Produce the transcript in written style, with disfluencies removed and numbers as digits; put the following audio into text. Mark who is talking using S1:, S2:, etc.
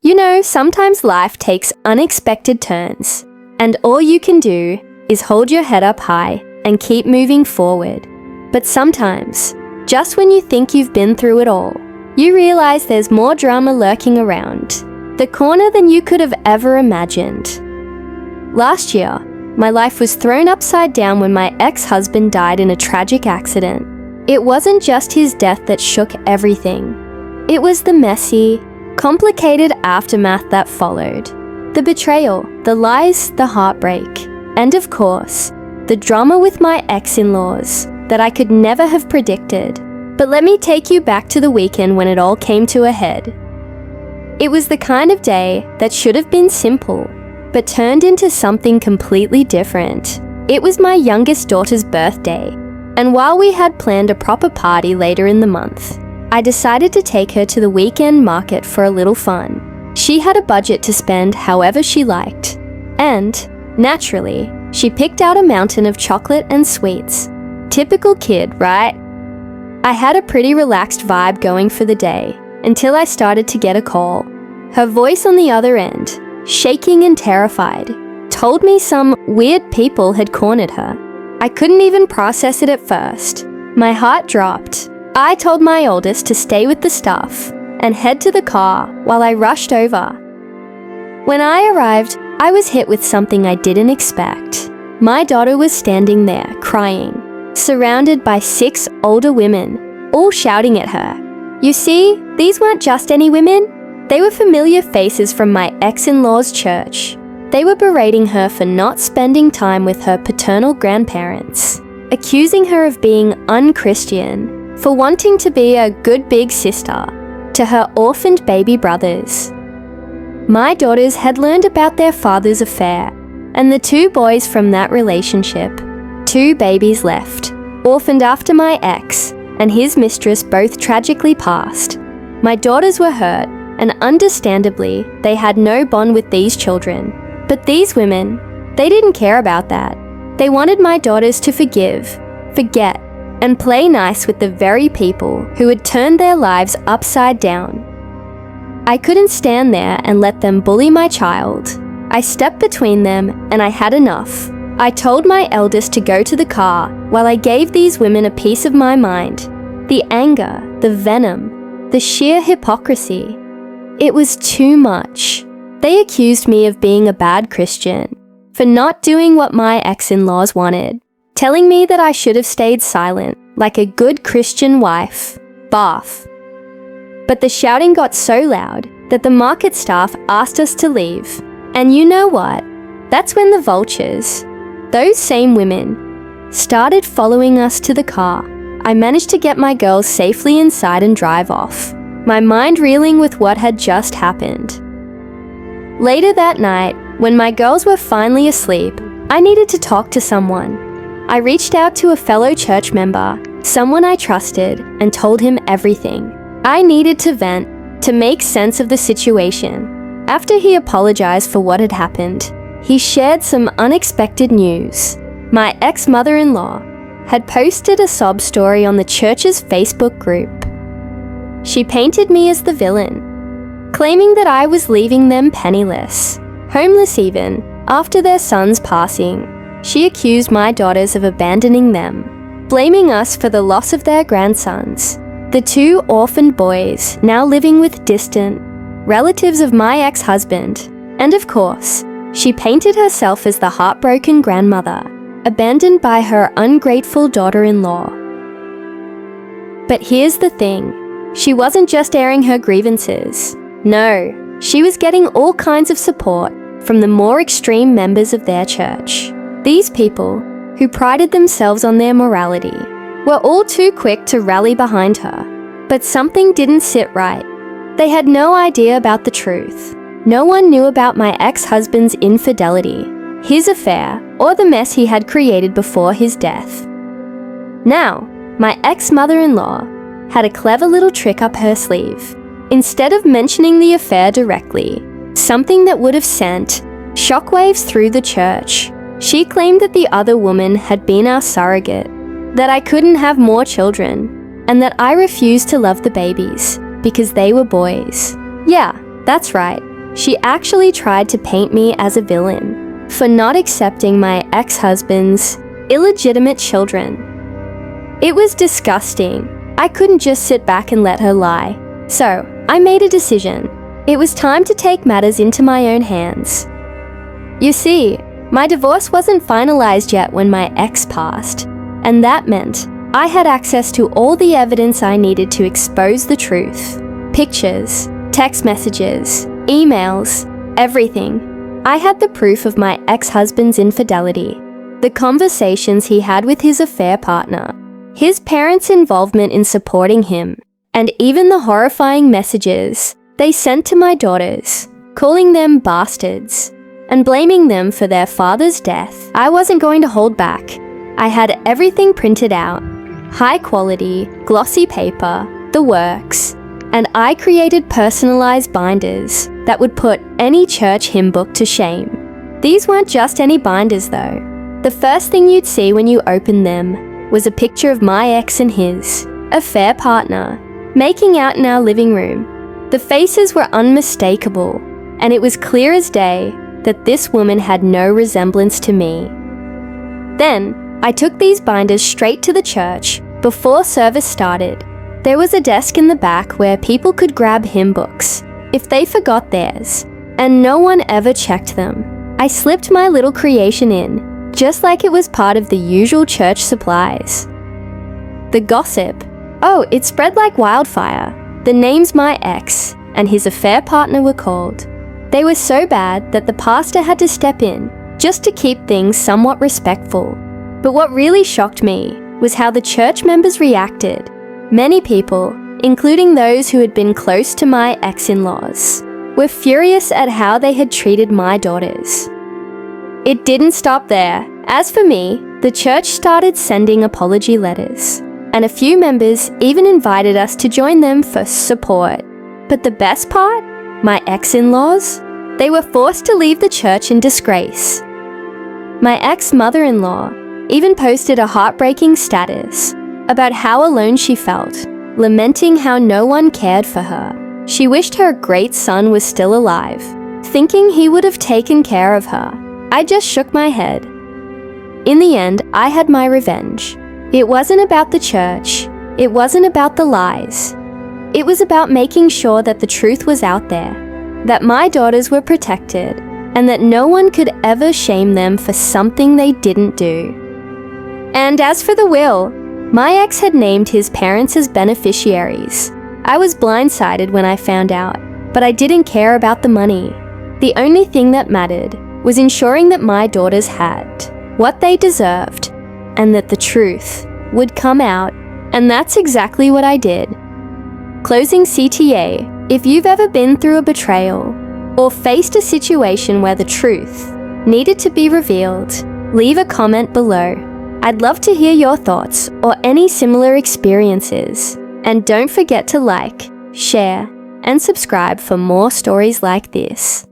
S1: You know, sometimes life takes unexpected turns, and all you can do is hold your head up high and keep moving forward. But sometimes, just when you think you've been through it all, you realize there's more drama lurking around the corner than you could have ever imagined. Last year, my life was thrown upside down when my ex-husband died in a tragic accident. It wasn't just his death that shook everything. It was the messy, complicated aftermath that followed. The betrayal, the lies, the heartbreak, and of course, the drama with my ex-in-laws that I could never have predicted. But let me take you back to the weekend when it all came to a head. It was the kind of day that should have been simple, but turned into something completely different. It was my youngest daughter's birthday, and while we had planned a proper party later in the month, I decided to take her to the weekend market for a little fun. She had a budget to spend however she liked, and, naturally, she picked out a mountain of chocolate and sweets. Typical kid, right? I had a pretty relaxed vibe going for the day, until I started to get a call. Her voice on the other end, shaking and terrified, told me some weird people had cornered her. I couldn't even process it at first. My heart dropped. I told my oldest to stay with the stuff and head to the car while I rushed over. When I arrived, I was hit with something I didn't expect. My daughter was standing there, crying, surrounded by 6 older women, all shouting at her. You see, these weren't just any women. They were familiar faces from my ex-in-law's church. They were berating her for not spending time with her paternal grandparents, accusing her of being unchristian, for wanting to be a good big sister to her orphaned baby brothers. My daughters had learned about their father's affair, and the 2 boys from that relationship, 2 babies left, orphaned after my ex and his mistress both tragically passed. My daughters were hurt, and understandably, they had no bond with these children. But these women, they didn't care about that. They wanted my daughters to forgive, forget, and play nice with the very people who had turned their lives upside down. I couldn't stand there and let them bully my child. I stepped between them and I had enough. I told my eldest to go to the car while I gave these women a piece of my mind. The anger, the venom, the sheer hypocrisy. It was too much. They accused me of being a bad Christian, for not doing what my ex-in-laws wanted, telling me that I should have stayed silent, like a good Christian wife. Bath. But the shouting got so loud that the market staff asked us to leave. And you know what? That's when the vultures, those same women, started following us to the car. I managed to get my girls safely inside and drive off, my mind reeling with what had just happened. Later that night, when my girls were finally asleep, I needed to talk to someone. I reached out to a fellow church member, someone I trusted, and told him everything. I needed to vent, to make sense of the situation. After he apologized for what had happened, he shared some unexpected news. My ex-mother-in-law had posted a sob story on the church's Facebook group. She painted me as the villain, claiming that I was leaving them penniless, homeless even, after their son's passing. She accused my daughters of abandoning them, blaming us for the loss of their grandsons, the 2 orphaned boys now living with distant relatives of my ex-husband. And of course, she painted herself as the heartbroken grandmother, abandoned by her ungrateful daughter-in-law. But here's the thing, she wasn't just airing her grievances. No, she was getting all kinds of support from the more extreme members of their church. These people, who prided themselves on their morality, were all too quick to rally behind her. But something didn't sit right. They had no idea about the truth. No one knew about my ex-husband's infidelity, his affair, or the mess he had created before his death. Now, my ex-mother-in-law had a clever little trick up her sleeve. Instead of mentioning the affair directly, something that would have sent shockwaves through the church, she claimed that the other woman had been our surrogate, that I couldn't have more children, and that I refused to love the babies because they were boys. Yeah, that's right. she actually tried to paint me as a villain for not accepting my ex-husband's illegitimate children. It was disgusting. I couldn't just sit back and let her lie. So, I made a decision. It was time to take matters into my own hands. You see, my divorce wasn't finalized yet when my ex passed, and that meant I had access to all the evidence I needed to expose the truth. Pictures, text messages, emails, everything. I had the proof of my ex-husband's infidelity, the conversations he had with his affair partner, his parents' involvement in supporting him, and even the horrifying messages they sent to my daughters, calling them bastards and blaming them for their father's death. I wasn't going to hold back. I had everything printed out, high quality, glossy paper, the works, and I created personalized binders that would put any church hymn book to shame. These weren't just any binders though. The first thing you'd see when you opened them was a picture of my ex and his affair partner making out in our living room. The faces were unmistakable, and it was clear as day that this woman had no resemblance to me. Then, I took these binders straight to the church before service started. There was a desk in the back where people could grab hymn books if they forgot theirs, and no one ever checked them. I slipped my little creation in, just like it was part of the usual church supplies. The gossip. Oh, it spread like wildfire. The names my ex and his affair partner were called. They were so bad that the pastor had to step in just to keep things somewhat respectful. But what really shocked me was how the church members reacted. Many people, including those who had been close to my ex-in-laws, were furious at how they had treated my daughters. It didn't stop there. As for me, the church started sending apology letters, and a few members even invited us to join them for support. But the best part? My ex-in-laws? They were forced to leave the church in disgrace. My ex-mother-in-law even posted a heartbreaking status about how alone she felt, lamenting how no one cared for her. She wished her great son was still alive, thinking he would have taken care of her. I just shook my head. In the end, I had my revenge. It wasn't about the church. It wasn't about the lies. It was about making sure that the truth was out there, that my daughters were protected, and that no one could ever shame them for something they didn't do. And as for the will, my ex had named his parents as beneficiaries. I was blindsided when I found out, but I didn't care about the money. The only thing that mattered was ensuring that my daughters had what they deserved, and that the truth would come out, and that's exactly what I did. Closing CTA, if you've ever been through a betrayal, or faced a situation where the truth needed to be revealed, leave a comment below. I'd love to hear your thoughts or any similar experiences. And don't forget to like, share, and subscribe for more stories like this.